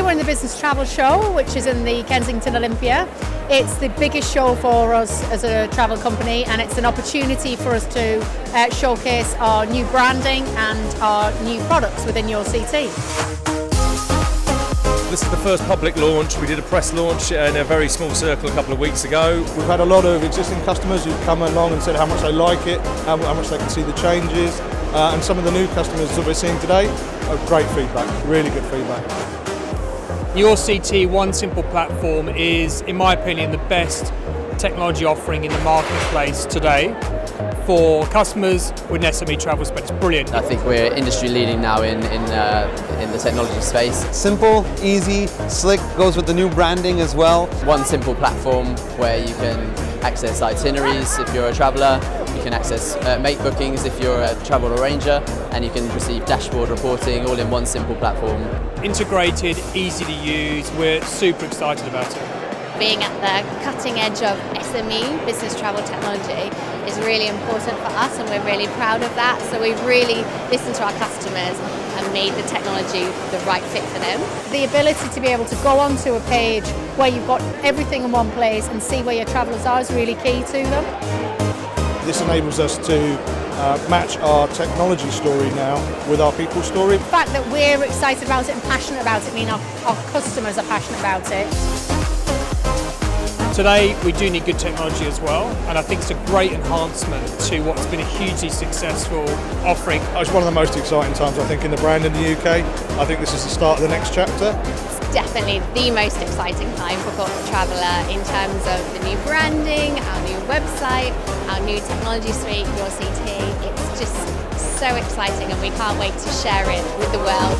we're in the Business Travel Show, which is in the Kensington Olympia. It's the biggest show for us as a travel company, and it's an opportunity for us to showcase our new branding and our new products within Your CT. This is the first public launch. We did a press launch in a very small circle a couple of weeks ago. We've had a lot of existing customers who've come along and said how much they like it, how much they can see the changes, and some of the new customers that we're seeing today have great feedback, really good feedback. Your CT One Simple Platform is, in my opinion, the best technology offering in the marketplace today for customers with an SME travel spend. It's brilliant. I think we're industry leading now in the technology space. Simple, easy, slick, goes with the new branding as well. One simple platform where you can access itineraries if you're a traveller, you can access make bookings if you're a travel arranger, and you can receive dashboard reporting all in one simple platform. Integrated, easy to use, we're super excited about it. Being at the cutting edge of SME, business travel technology, is really important for us, and we're really proud of that. So we've really listened to our customers and made the technology the right fit for them. The ability to be able to go onto a page where you've got everything in one place and see where your travellers are is really key to them. This enables us to match our technology story now with our people story. The fact that we're excited about it and passionate about it means our customers are passionate about it. Today we do need good technology as well, and I think it's a great enhancement to what's been a hugely successful offering. It's one of the most exciting times, I think, in the brand in the UK. I think this is the start of the next chapter. It's definitely the most exciting time for Corporate Traveller in terms of the new branding, our new website, our new technology suite, Your CT. It's just so exciting, and we can't wait to share it with the world.